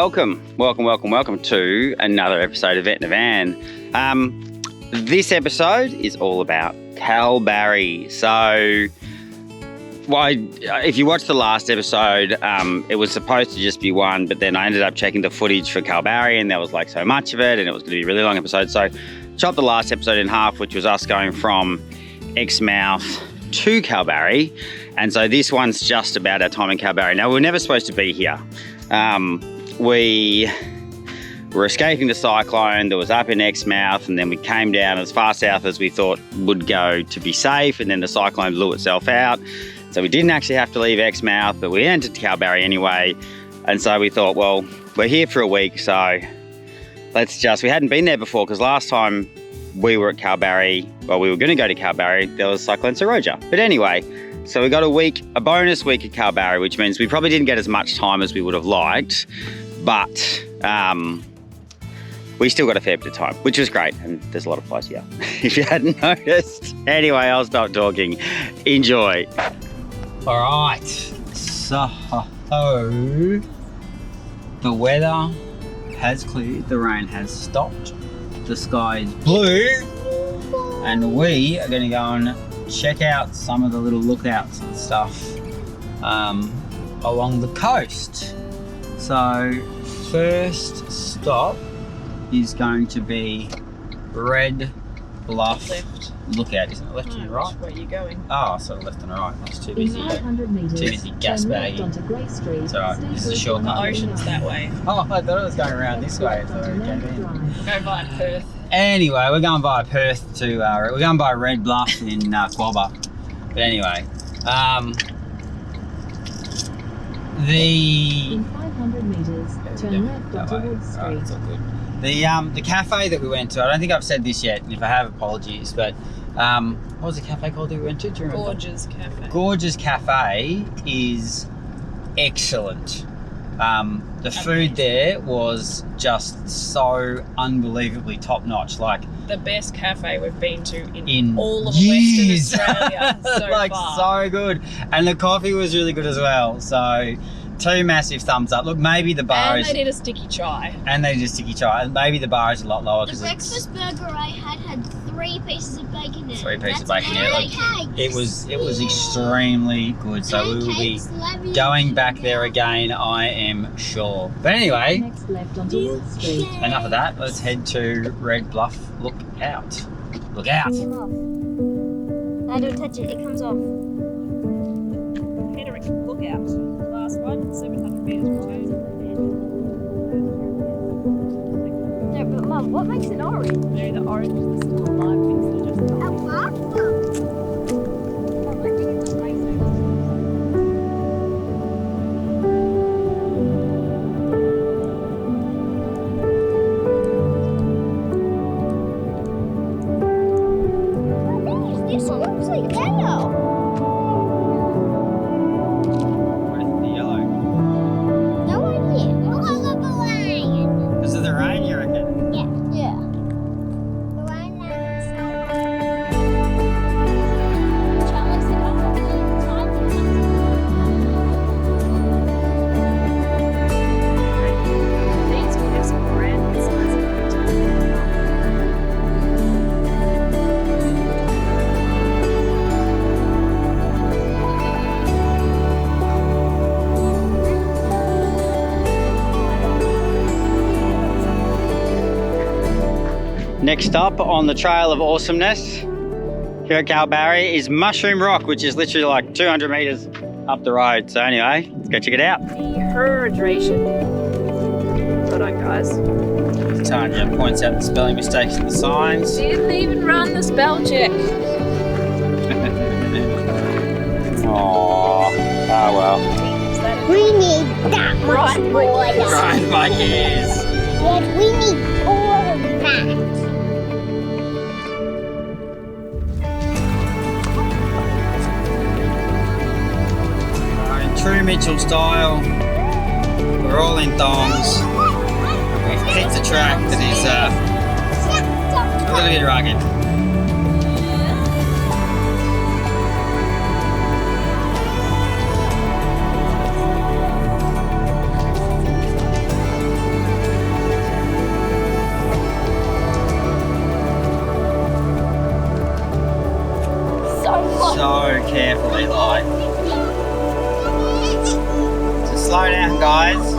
welcome to another episode of Vet in a Van. This episode is all about Kalbarri. So, if you watched the last episode, it was supposed to just be one, but then I ended up checking the footage for Kalbarri and there was like so much of it and it was going to be a really long episode. So, chopped the last episode in half, which was us going from Exmouth to Kalbarri. And so this one's just about our time in Kalbarri. Now, we were never supposed to be here. We were escaping the cyclone that was up in Exmouth, and then we came down as far south as we thought would go to be safe, and then the cyclone blew itself out. So we didn't actually have to leave Exmouth, but we entered Kalbarri anyway. And so we thought, well, we're here for a week, so we hadn't been there before, because last time we were at Kalbarri, well, we were going to go to Kalbarri, there was Cyclone Seroja. But anyway, so we got a bonus week at Kalbarri, which means we probably didn't get as much time as we would have liked, but we still got a fair bit of time, which was great. And there's a lot of flies here, if you hadn't noticed. Anyway, I'll stop talking. Enjoy. All right, so the weather has cleared, the rain has stopped, the sky is blue, and we are going to go and check out some of the little lookouts and stuff along the coast. So first stop is going to be Red Bluff lookout. Isn't it left and right? Where are you going? Oh, so left and right. I was too busy gas bagging. It's alright, this is a shortcut. The ocean's that way. Oh, I thought it was going around this way. I thought we came in. Go via Perth. Anyway, we're going by Perth to, we're going by Red Bluff in Quabba. But anyway, In 500 metres, turn left onto Wood Street. Right, that's all good. The cafe that we went to, I don't think I've said this yet, and if I have, apologies, but what was the cafe called that we went to? Do you remember? Gorgeous Cafe. Gorgeous Cafe is excellent. The food there was just so unbelievably top notch. Like the best cafe we've been to in all of years. Western Australia so like far. So good, and the coffee was really good as well. So 2 massive thumbs up. Look, maybe the bar And they did a sticky chai. and maybe the bar is a lot lower The because breakfast burger I had 3 pieces of bacon in it. 3 pieces of That's bacon in it. pancakes. It was extremely good. So we will be Pancakes, love you. going back there again, I am sure. But anyway, Next left onto Wood Street. enough of that. Let's head to Red Bluff Lookout. Look out. Come off. I don't touch it, it comes off. Hederick Lookout. Last one, 700 metres return. No, but Mum, what makes it orange? No, the orange is the still alive things that are just A waffle. This looks like yellow. Where's the yellow? No idea. Look at the lion. Because of the rain, you reckon? Yeah. The lion these we have some brand new sizes. Next up on the trail of awesomeness here at Kalbarri is Mushroom Rock, which is literally like 200 metres up the road. So anyway, let's go check it out. Dehydration. Hold on, guys. Tanya points out the spelling mistakes in the signs. Didn't even run the spell check. Aww. Ah well. We need that much water. Right, my ears. Yes, we need all of that. In true Mitchell style, we're all in thongs. We've picked a track that is a little bit rugged. Slow down, guys.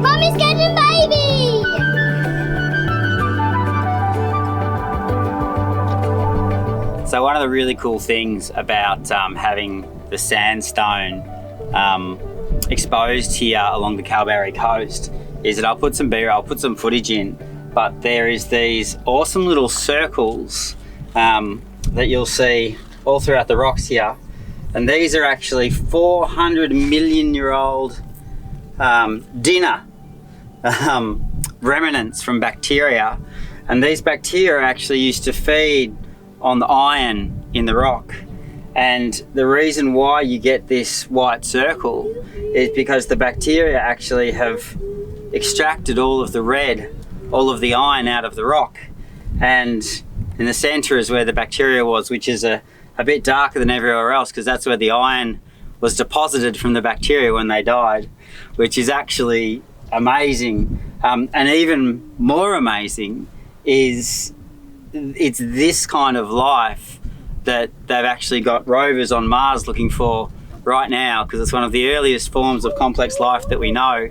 Mommy's getting baby! So one of the really cool things about having the sandstone exposed here along the Kalbarri coast is that I'll put some footage in, but there is these awesome little circles that you'll see all throughout the rocks here. And these are actually 400 million year old dinner remnants from bacteria. And these bacteria actually used to feed on the iron in the rock. And the reason why you get this white circle is because the bacteria actually have extracted all of the red, all of the iron out of the rock. And in the center is where the bacteria was, which is a bit darker than everywhere else, because that's where the iron was deposited from the bacteria when they died, which is actually amazing. And even more amazing is it's this kind of life that they've actually got rovers on Mars looking for right now, because it's one of the earliest forms of complex life that we know.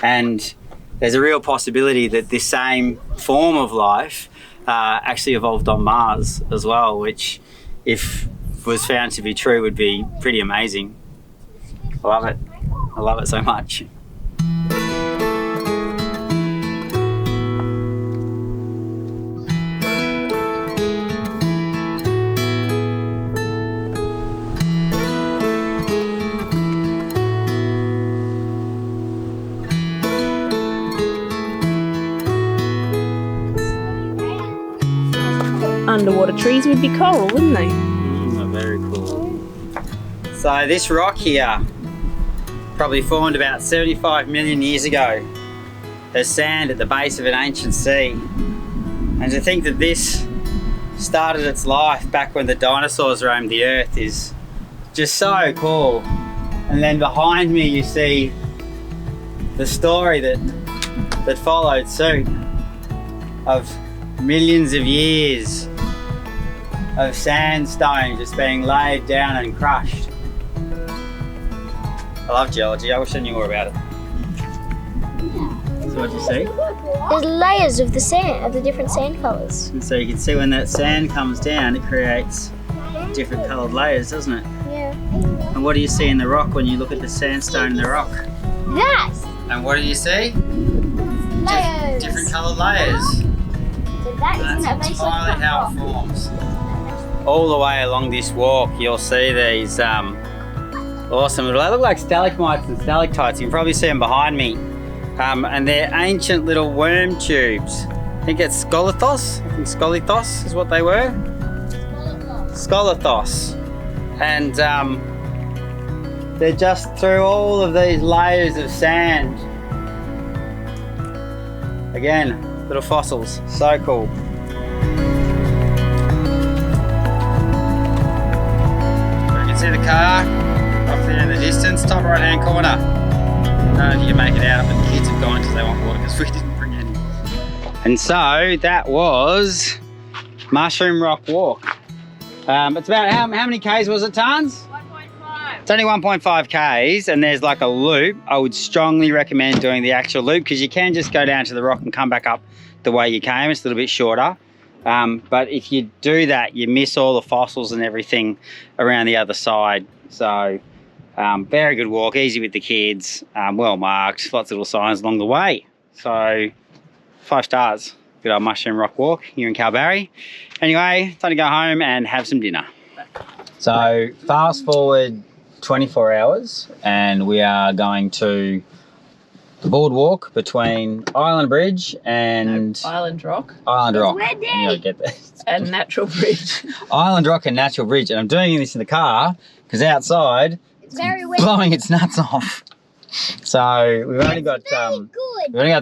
And there's a real possibility that this same form of life actually evolved on Mars as well, which, if was found to be true, would be pretty amazing. I love it. I love it so much. Underwater trees would be coral, wouldn't they? Very cool. So this rock here probably formed about 75 million years ago as sand at the base of an ancient sea. And to think that this started its life back when the dinosaurs roamed the earth is just so cool. And then behind me you see the story that followed suit of millions of years of sandstone just being laid down and crushed. I love geology. I wish I knew more about it. So what do you see? There's layers of the sand, of the different sand colours. And so you can see when that sand comes down, it creates different coloured layers, doesn't it? Yeah. And what do you see in the rock when you look at the sandstone in the rock? That! And what do you see? Layers! Different coloured layers. So that And isn't a that's base entirely how it forms. All the way along this walk, you'll see these awesome little, they look like stalagmites and stalactites. You can probably see them behind me. And they're ancient little worm tubes. I think it's scolithos. I think scolithos is what they were. Scolithos. And they're just through all of these layers of sand. Again, little fossils. So cool. See the car up there in the distance, top right hand corner. I don't know if you can make it out, but the kids have gone because they want water because we didn't bring any. And so that was Mushroom Rock Walk. It's about how many Ks was it, Tans? 1.5. It's only 1.5 Ks, and there's like a loop. I would strongly recommend doing the actual loop because you can just go down to the rock and come back up the way you came. It's a little bit shorter. But if you do that, you miss all the fossils and everything around the other side. So very good walk, easy with the kids, well marked, lots of little signs along the way. So 5 stars. Good old Mushroom Rock Walk here in Kalbarri. Anyway, time to go home and have some dinner. So fast forward 24 hours and we are going to the boardwalk between Island Bridge and Island Rock. Island Rock. It's windy. You gotta get this. And Natural Bridge. Island Rock and Natural Bridge, and I'm doing this in the car because outside It's very windy. blowing its nuts off. So we've only got Good.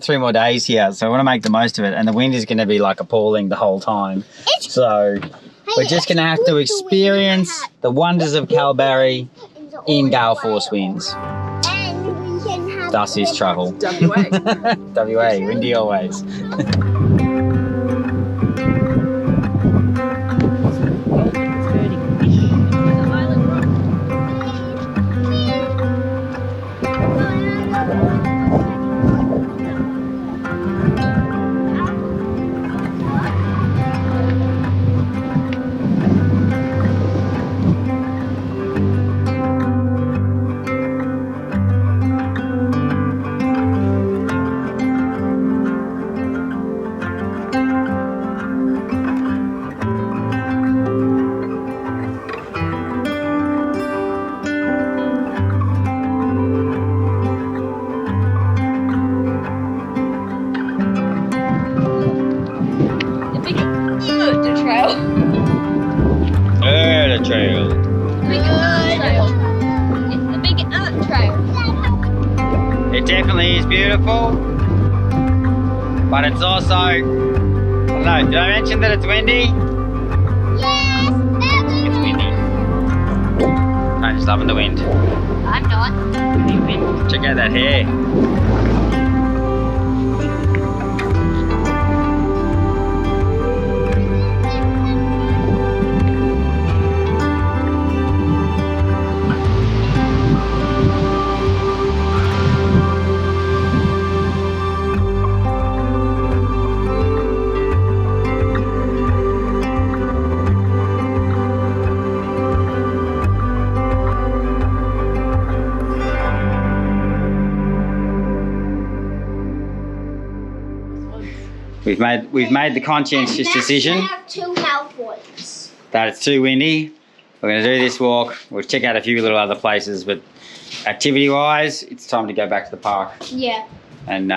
3 more days here, so I want to make the most of it. And the wind is going to be like appalling the whole time. It's- So Hey, We're just going to have to experience the wonders of Kalbarri in gale force winds. And we can have Thus is travel. WA. WA, windy always. Trail. It's the big trail. It definitely is beautiful, but it's also, I don't know, did I mention that it's windy? Yes, It's windy. I'm just loving the wind. I'm not. Check out that hair. We've made the conscientious decision Two health points. that it's too windy. We're going to do this walk. We'll check out a few little other places, but activity-wise, it's time to go back to the park Yeah. and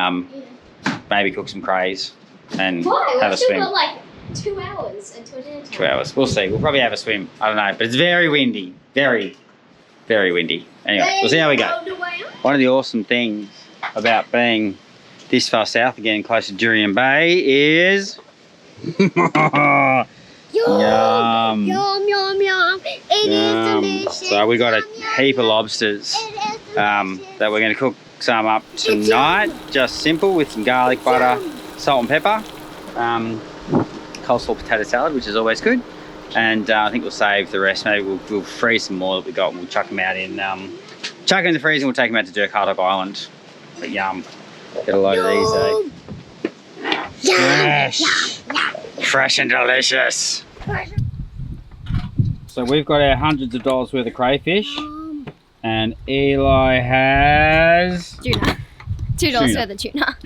maybe cook some crays and Why? have a We've still swim. got like 2 hours until dinner time. 2 hours. We'll see. We'll probably have a swim. I don't know, but it's very windy. Very, very windy. Anyway, we'll see how we go. One of the awesome things about being this far south again, close to Durian Bay, is Yum, yum. yum, yum, yum. It is delicious. So we got a Yum, heap of yum. lobsters It is delicious. that we're going to cook some up tonight. Just simple with some garlic butter, salt and pepper, coleslaw potato salad, which is always good. And I think we'll save the rest. Maybe we'll freeze some more that we got and we'll chuck them out in, chuck them in the freezer and we'll take them out to Dirk Island. But yum. Get a load of these, eh? Yes. Fresh and delicious. So we've got our hundreds of dollars worth of crayfish, and Eli has Tuna. $2 Tuna. worth of tuna.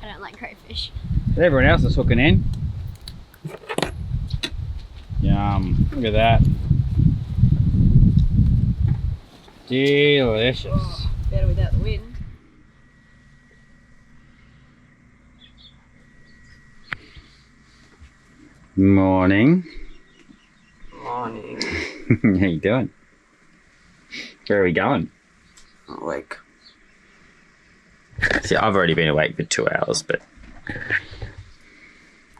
I don't like crayfish. Everyone else is hooking in. Yum! Look at that. Delicious. Better without the wind. Morning. Morning. How you doing? Where are we going? Awake. See, I've already been awake for 2 hours, but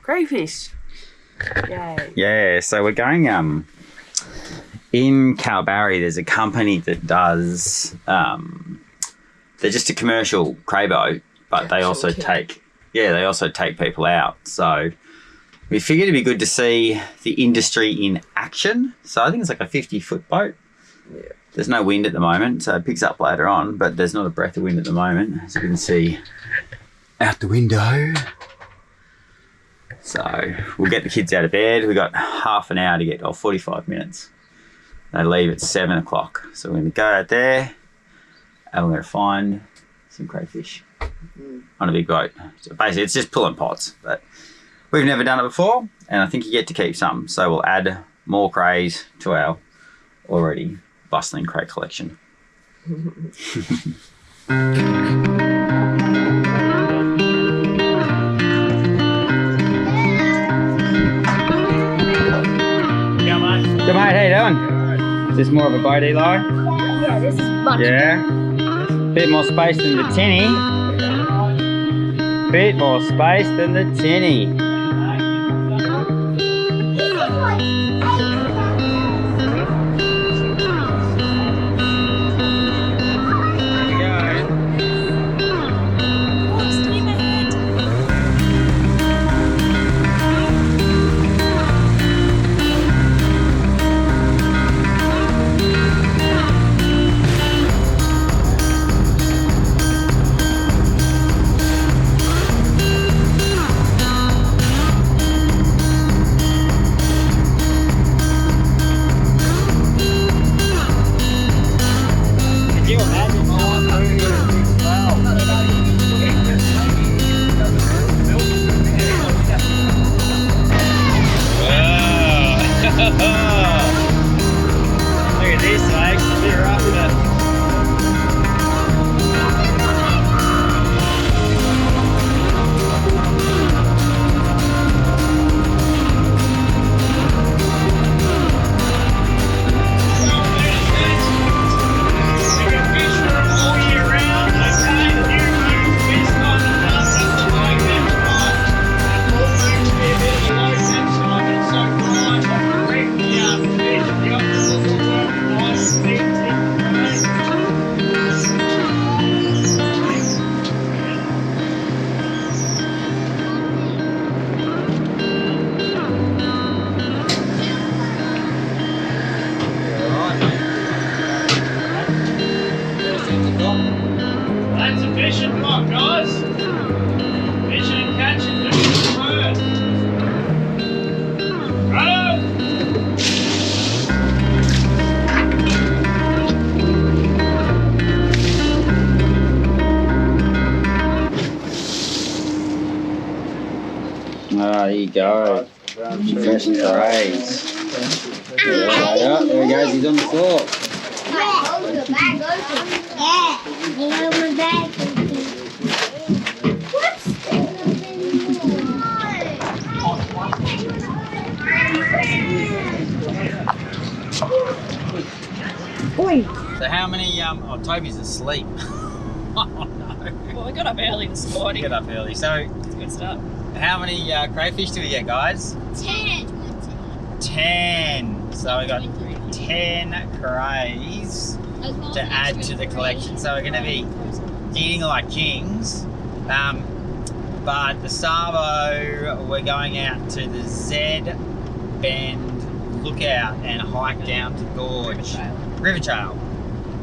Crayfish. Yay. yeah. So we're going. In Kalbarri, there's a company that does. They're just a commercial cray boat, but they also take. Yeah, they also take people out. So we figured it'd be good to see the industry in action. So I think it's like a 50-foot boat. Yeah. There's no wind at the moment, so it picks up later on, but there's not a breath of wind at the moment, as you can see out the window. So we'll get the kids out of bed. We've got half an hour to get, or 45 minutes. They leave at 7 o'clock. So we're going to go out there and we're going to find some crayfish on a big boat. So basically, it's just pulling pots, but we've never done it before, and I think you get to keep some. So we'll add more crays to our already bustling cray collection. Good mate, how you doing? Is this more of a boat, Eli? Yeah, this is much. Yeah. Bit more space than the tinny. Bit more space than the tinny. This is like go. Fresh crays. Yeah, there he goes, he's on the floor. So how many, oh, Toby's asleep. Oh no. Well, we got up early this morning. Get up early. So, It's a good start. how many crayfish do we get, guys? 10. So we got 10 crays to add to the collection. So we're going to be eating like kings. But the Savo, we're going out to the Z Bend Lookout and hike down to Gorge. River Trail.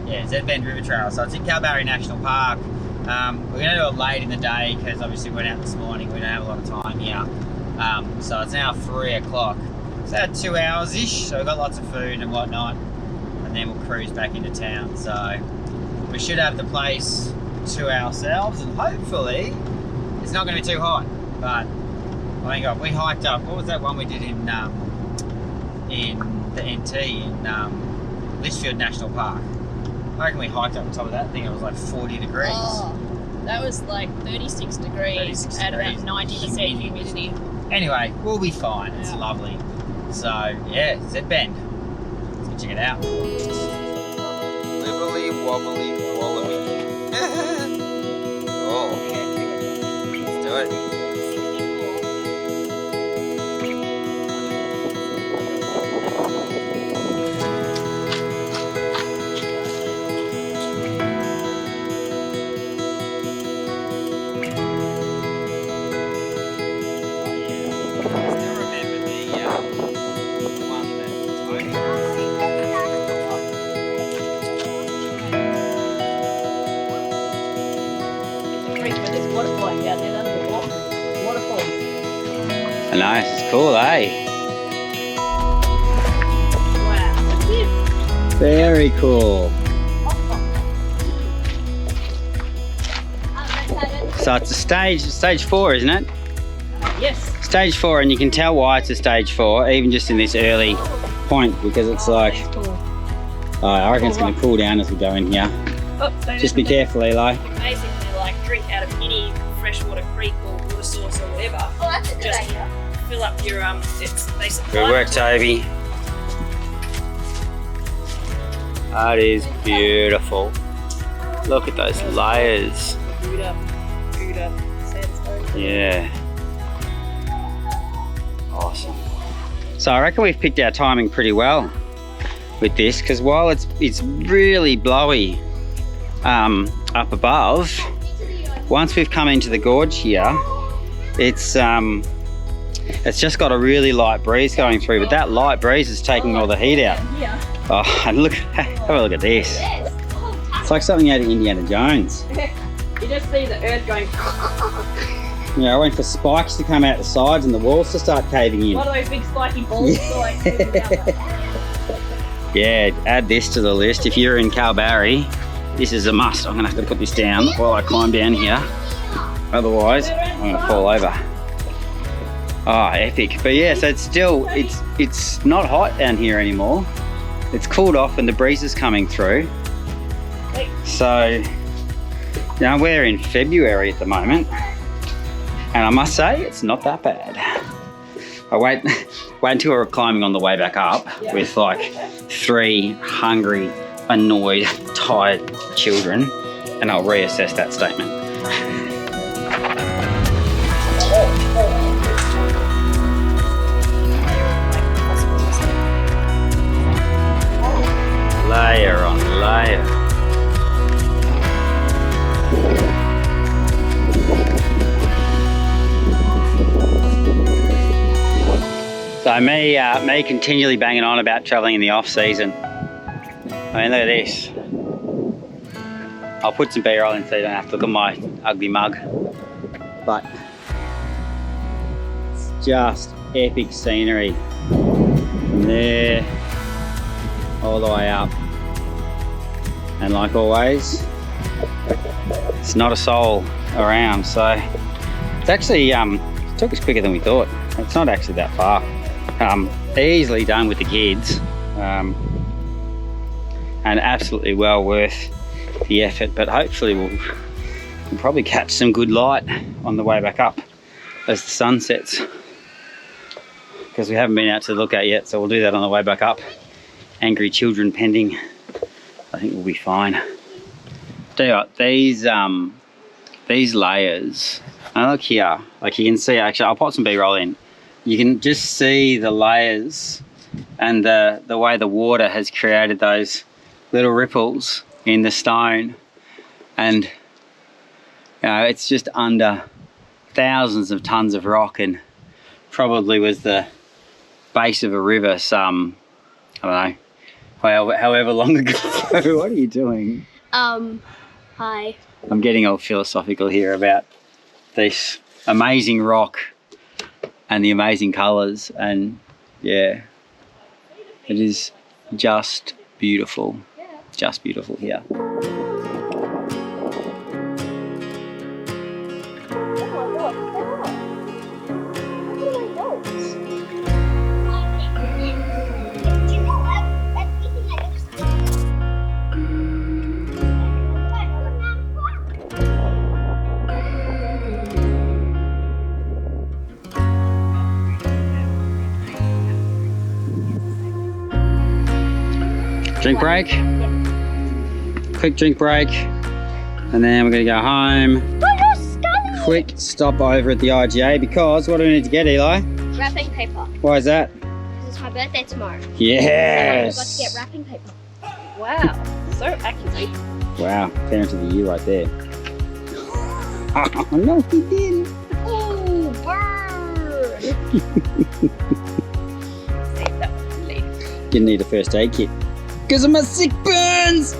Yeah, Z Bend River Trail. So it's in Kalbarri National Park. We're going to do it late in the day because obviously we went out this morning. We don't have a lot of time here. So it's now 3 o'clock. It's about 2 hours-ish. So we've got lots of food and whatnot. And then we'll cruise back into town. So we should have the place to ourselves and hopefully it's not going to be too hot. But I think we hiked up. What was that one we did in the NT in Litchfield National Park? I reckon we hiked up on top of that. I think it was like 40 degrees. Oh, that was like 36 degrees at about 90% humidity. Anyway, we'll be fine. It's Yeah. lovely. So yeah, Z Bend. Let's go check it out. Wibbly wobbly wallaby. Oh, let's do it. Nice, it's cool, eh? Wow. Very cool. So it's a stage 4, isn't it? Yes. Stage 4, and you can tell why it's a stage 4, even just in this early point, because it's like, I reckon it's going to cool down as we go in here. Oh, Just be careful, Eli. Basically, like drink out of any freshwater creek or water source or whatever. Oh, that's a good Just idea. fill up your they supply. Good work, Toby. That is beautiful. Look at those layers. Buddha, sandstone. Yeah. Awesome. So I reckon we've picked our timing pretty well with this, because while it's really blowy up above, once we've come into the gorge here, it's just got a really light breeze going through, but that light breeze is taking all the heat out. Yeah. Oh, and look, have a look at this. It's like something out of Indiana Jones. You just see the earth going. You know, I went for spikes to come out the sides and the walls to start caving in. One of those big spiky balls. Yeah, add this to the list. If you're in Kalbarri, this is a must. I'm gonna have to put this down while I climb down here. Otherwise, I'm gonna fall over. Oh, epic. But yeah, so it's still, it's not hot down here anymore. It's cooled off and the breeze is coming through. So, now we're in February at the moment. And I must say, it's not that bad. I wait until we're climbing on the way back up with like 3 hungry, annoyed, tired children, and I'll reassess that statement. Layer on layer. So me continually banging on about travelling in the off season. I mean, look at this. I'll put some B-roll in so you don't have to look at my ugly mug. But it's just epic scenery from there all the way up. And like always, it's not a soul around. So it's actually, it took us quicker than we thought. It's not actually that far. Easily done with the kids, and absolutely well worth the effort. But hopefully we'll probably catch some good light on the way back up as the sun sets, because we haven't been out to look at yet. So we'll do that on the way back up. Angry children pending. I think we'll be fine. Tell you what, these layers. Now look here, like you can see. Actually, I'll pop some B-roll in. You can just see the layers and the way the water has created those little ripples in the stone, and you know, it's just under thousands of tons of rock, and probably was the base of a river some, I don't know, however long ago. What are you doing? Hi. I'm getting all philosophical here about this amazing rock and the amazing colours, and yeah, it is just beautiful here. Drink break? Quick drink break, and then we're gonna go home. Quick stop over at the IGA, because what do we need to get, Eli? Wrapping paper. Why is that? Because it's my birthday tomorrow. Yes! I forgot to get wrapping paper. Wow, so accurate. Wow, parent of the year right there. Oh, no, he didn't. Oh, bird! Save that one for later. Gonna need a first aid kit because of my sick burns.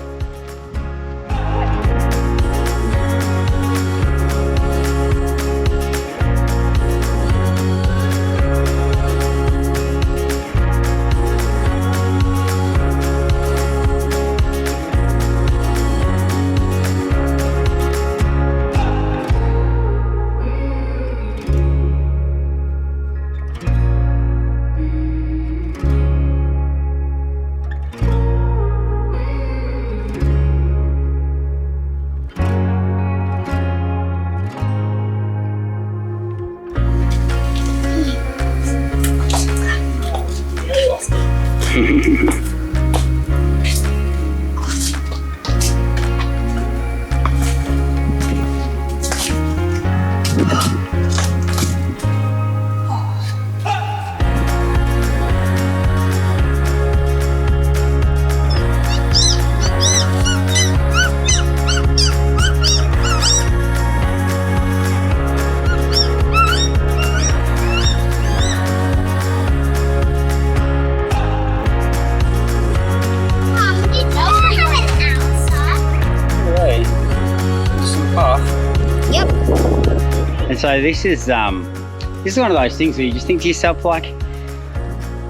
So this is one of those things where you just think to yourself, like,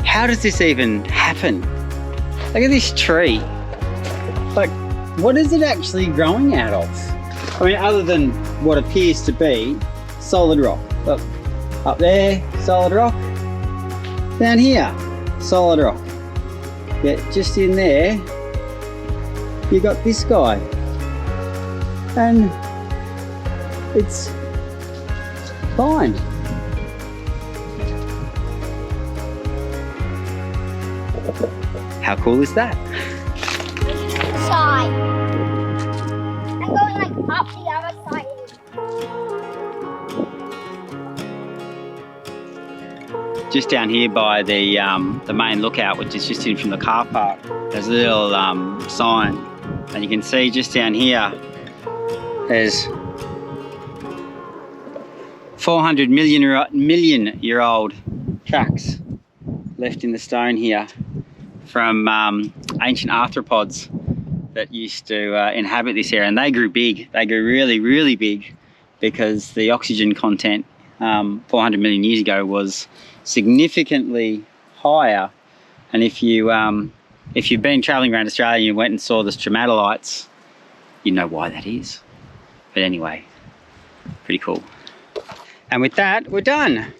how does this even happen? Look at this tree. Like, what is it actually growing out of? I mean, other than what appears to be solid rock. Look, up there, solid rock. Down here, solid rock. Yeah, just in there, you got this guy. And it's fine. How cool is that? Side. I'm going like up the other side. Just down here by the main lookout, which is just in from the car park, there's a little sign, and you can see just down here there's 400 million year old tracks left in the stone here from ancient arthropods that used to inhabit this area, and they grew big. They grew really, really big because the oxygen content 400 million years ago was significantly higher. And if you've been traveling around Australia and you went and saw the stromatolites, you know why that is. But anyway, pretty cool. And with that, we're done.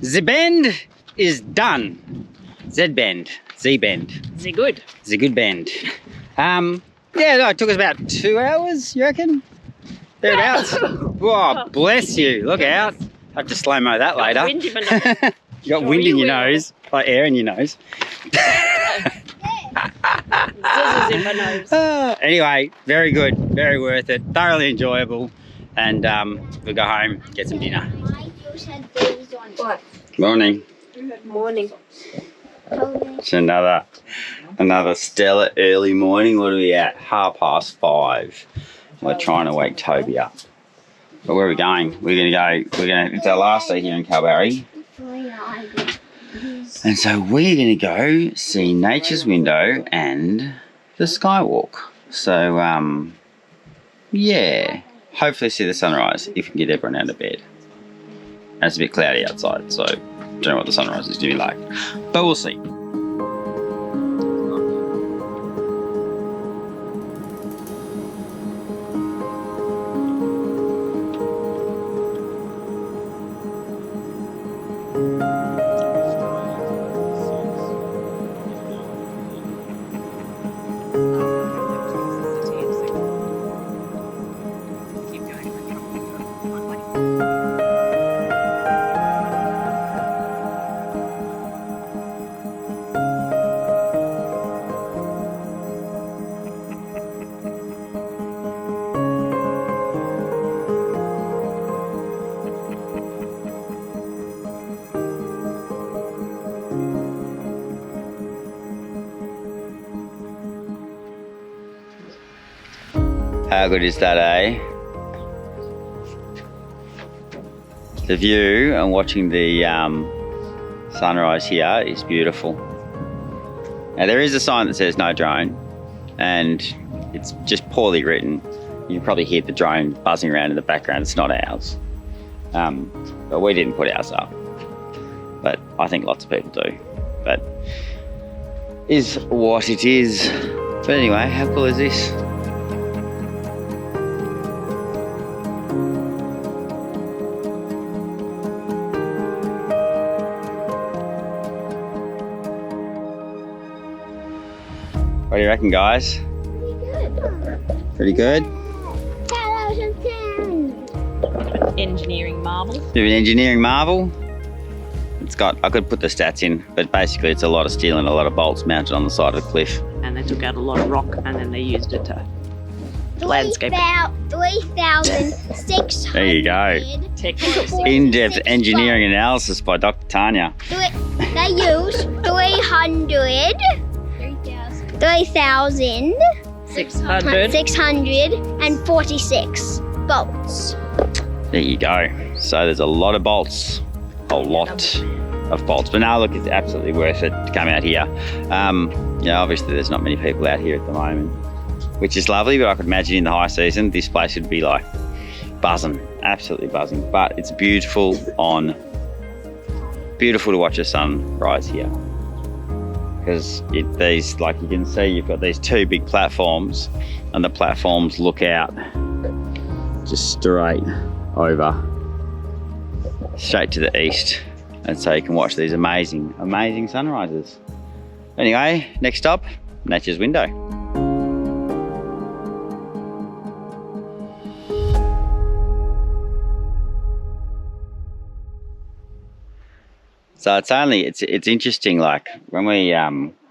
The bend is done. Z-bend. Z-bend. Is it good? It's a good bend. Yeah, no, it took us about 2 hours, you reckon? Thereabouts. Whoa, bless you. Look out. I have to slow-mo that later. Wind in my nose. You got Sure wind in you your will. nose, like air in your nose. Zizzles in my nose. Anyway, very good, very worth it, thoroughly enjoyable, and we'll go home, get some dinner. What? Morning. Morning. It's another stellar early morning. What are we at? 5:30. We're trying to wake Toby up. But where are we going? It's our last day here in Kalbarri. And so we're going to go see Nature's Window and the Skywalk. So, yeah, hopefully see the sunrise if we can get everyone out of bed. And it's a bit cloudy outside, so don't know what the sunrise is going to be like. But we'll see. How good is that, eh? The view and watching the sunrise here is beautiful. Now there is a sign that says no drone, and it's just poorly written. You can probably hear the drone buzzing around in the background. It's not ours. But we didn't put ours up. But I think lots of people do. But is what it is. But anyway, how cool is this? What do you reckon, guys? Pretty good? Engineering marvel. Bit of an engineering marvel. It's got, I could put the stats in, but basically it's a lot of steel and a lot of bolts mounted on the side of the cliff. And they took out a lot of rock and then they used it to landscape. 3,600. There you go. Technical. In-depth engineering analysis by Dr. Tanya. They used 3,646 bolts. There you go. So there's a lot of bolts. A lot of bolts. But now look, it's absolutely worth it to come out here. Obviously there's not many people out here at the moment, which is lovely, but I could imagine in the high season, this place would be like buzzing, absolutely buzzing. But it's beautiful to watch the sun rise here. Because these, like you can see, you've got these two big platforms, and the platforms look out just straight over, straight to the east, and so you can watch these amazing, amazing sunrises. Anyway, next stop, Nature's Window. So it's interesting, like when we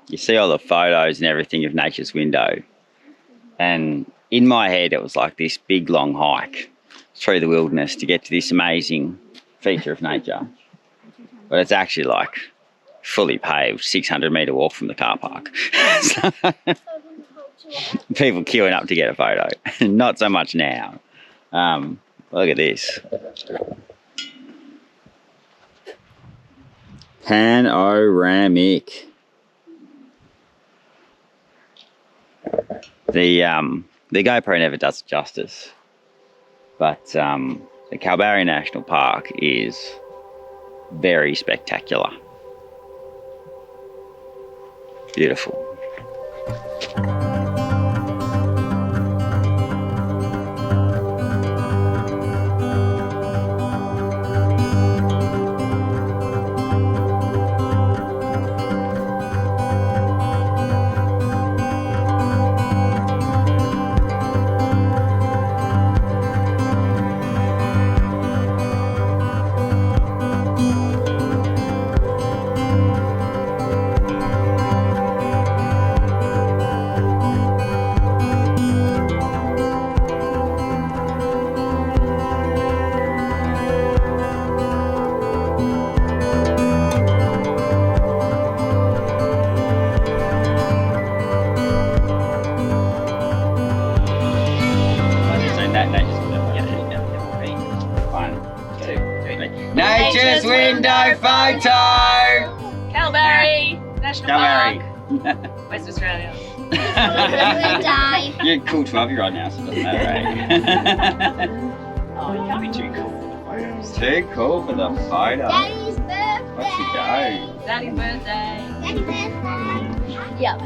you see all the photos and everything of Nature's Window, and in my head it was like this big long hike through the wilderness to get to this amazing feature of nature. But it's actually like fully paved 600-metre walk from the car park. So, people queuing up to get a photo. Not so much now. Look at this. Panoramic. The GoPro never does it justice, but the Kalbarri National Park is very spectacular. Beautiful. photo! Kalbarri National Kalbarri. Park, West Australia. Die. You're a cool 12-year-old now, so it doesn't matter, right? Oh, you can't be too cool for the photos. Too cool for the photo. Daddy's birthday. Off you go. Daddy's birthday. Daddy's birthday. Yep.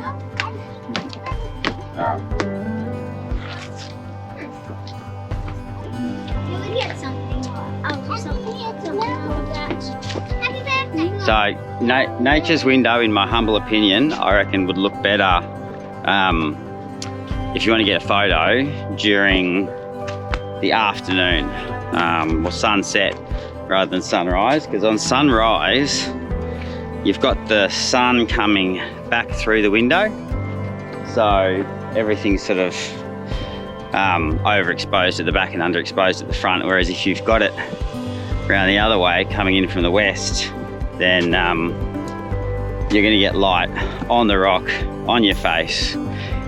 Alright. You would get something. Oh, something. Happy birthday. So, nature's window, in my humble opinion, I reckon would look better if you want to get a photo during the afternoon or sunset rather than sunrise, because on sunrise you've got the sun coming back through the window, so everything's sort of overexposed at the back and underexposed at the front, whereas if you've got it around the other way coming in from the west, then you're going to get light on the rock, on your face,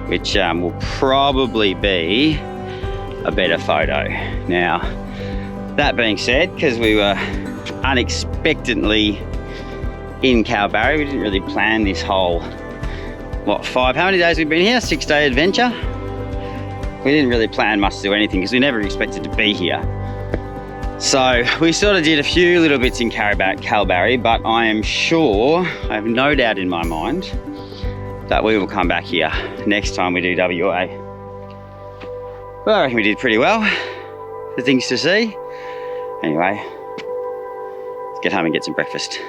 which will probably be a better photo. Now, that being said, because we were unexpectedly in Kalbarri, we didn't really plan this whole, how many days we've been here? 6-day adventure? We didn't really plan much to do anything because we never expected to be here. So we sort of did a few little bits in Kalbarri, but I am sure, I have no doubt in my mind, that we will come back here next time we do WA. Well, I reckon we did pretty well. The things to see. Anyway, let's get home and get some breakfast.